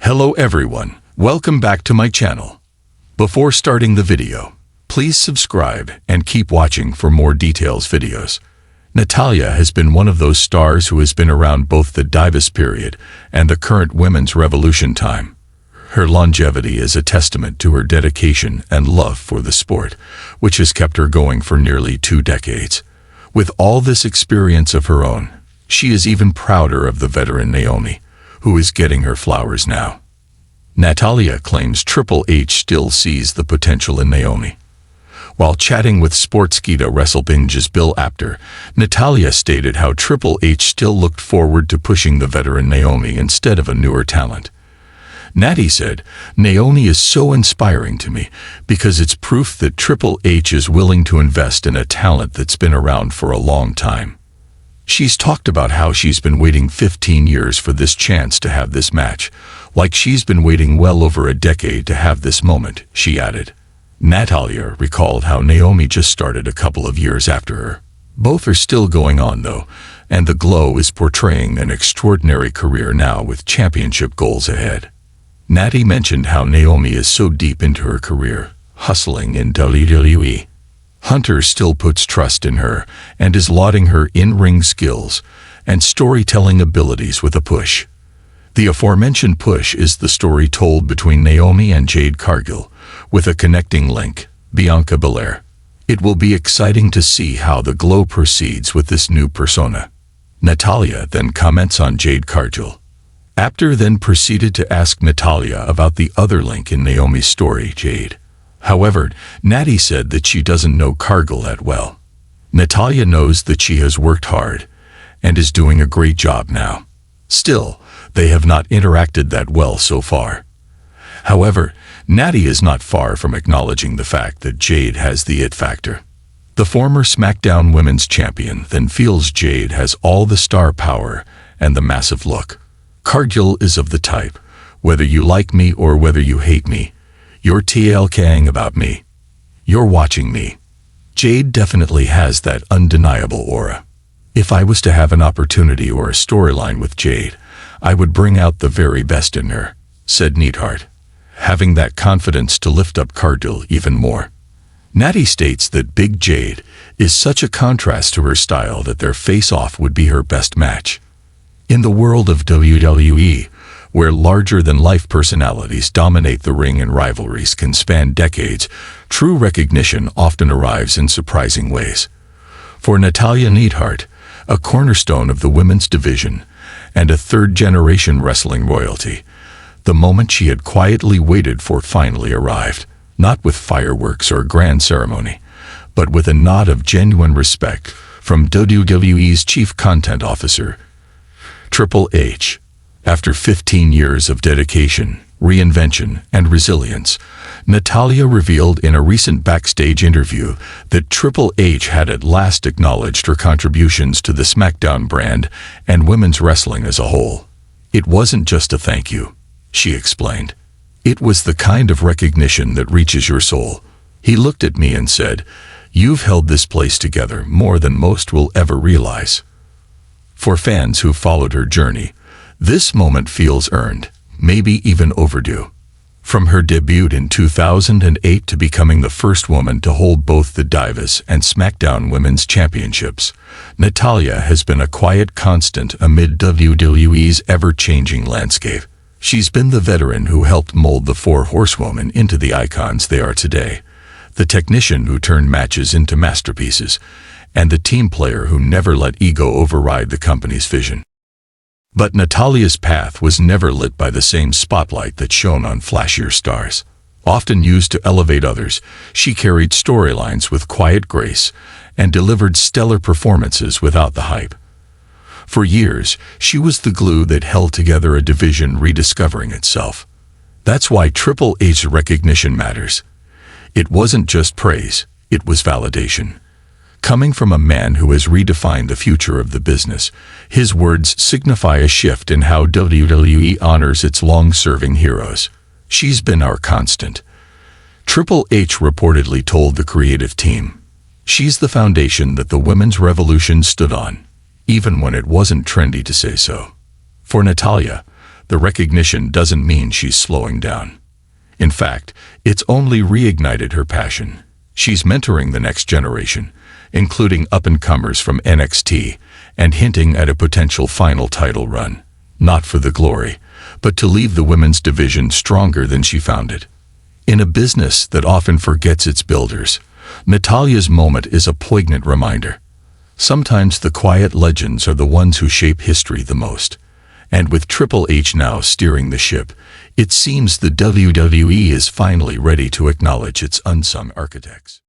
Hello everyone, welcome back to my channel. Before starting the video, please subscribe and keep watching for more details videos. Natalya has been one of those stars who has been around both the Divas period and the current women's revolution time. Her longevity is a testament to her dedication and love for the sport, which has kept her going for nearly 2 decades. With all this experience of her own, she is even prouder of the veteran Naomi, who is getting her flowers now. Natalya claims Triple H still sees the potential in Naomi. While chatting with Sportskeeda WrestleBinge's Bill Apter, Natalya stated how Triple H still looked forward to pushing the veteran Naomi instead of a newer talent. Natty said, "Naomi is so inspiring to me because it's proof that Triple H is willing to invest in a talent that's been around for a long time." She's talked about how she's been waiting 15 years for this chance to have this match, like she's been waiting well over a decade to have this moment, she added. Natalya recalled how Naomi just started a couple of years after her. Both are still going on though, and the Glow is portraying an extraordinary career now with championship goals ahead. Natty mentioned how Naomi is so deep into her career, hustling in WWE. Hunter still puts trust in her and is lauding her in-ring skills and storytelling abilities with a push. The aforementioned push is the story told between Naomi and Jade Cargill, with a connecting link, Bianca Belair. It will be exciting to see how the Glow proceeds with this new persona. Natalya then comments on Jade Cargill. Apter then proceeded to ask Natalya about the other link in Naomi's story, Jade. However, Natty said that she doesn't know Cargill that well. Natalya knows that she has worked hard and is doing a great job now. Still, they have not interacted that well so far. However, Natty is not far from acknowledging the fact that Jade has the it factor. The former SmackDown Women's Champion then feels Jade has all the star power and the massive look. Cargill is of the type, whether you like me or whether you hate me, you're TLKing about me. You're watching me. Jade definitely has that undeniable aura. If I was to have an opportunity or a storyline with Jade, I would bring out the very best in her, said Neidhart, having that confidence to lift up Cargill even more. Natty states that Big Jade is such a contrast to her style that their face-off would be her best match. In the world of WWE, where larger-than-life personalities dominate the ring and rivalries can span decades, true recognition often arrives in surprising ways. For Natalya Neidhart, a cornerstone of the women's division and a third-generation wrestling royalty, the moment she had quietly waited for finally arrived, not with fireworks or grand ceremony, but with a nod of genuine respect from WWE's chief content officer, Triple H. After 15 years of dedication, reinvention, and resilience, Natalya revealed in a recent backstage interview that Triple H had at last acknowledged her contributions to the SmackDown brand and women's wrestling as a whole. "It wasn't just a thank you," she explained. "It was the kind of recognition that reaches your soul. He looked at me and said, 'You've held this place together more than most will ever realize.'" For fans who followed her journey, this moment feels earned, maybe even overdue. From her debut in 2008 to becoming the first woman to hold both the Divas and SmackDown Women's Championships, Natalya has been a quiet constant amid WWE's ever-changing landscape. She's been the veteran who helped mold the 4 horsewomen into the icons they are today, the technician who turned matches into masterpieces, and the team player who never let ego override the company's vision. But Natalya's path was never lit by the same spotlight that shone on flashier stars. Often used to elevate others, she carried storylines with quiet grace and delivered stellar performances without the hype. For years, she was the glue that held together a division rediscovering itself. That's why Triple H's recognition matters. It wasn't just praise, it was validation. Coming from a man who has redefined the future of the business, his words signify a shift in how WWE honors its long-serving heroes. "She's been our constant," Triple H reportedly told the creative team. "She's the foundation that the women's revolution stood on, even when it wasn't trendy to say so." For Natalya, the recognition doesn't mean she's slowing down. In fact, it's only reignited her passion. She's mentoring the next generation, including up-and-comers from NXT, and hinting at a potential final title run. Not for the glory, but to leave the women's division stronger than she found it. In a business that often forgets its builders, Natalya's moment is a poignant reminder. Sometimes the quiet legends are the ones who shape history the most. And with Triple H now steering the ship, it seems the WWE is finally ready to acknowledge its unsung architects.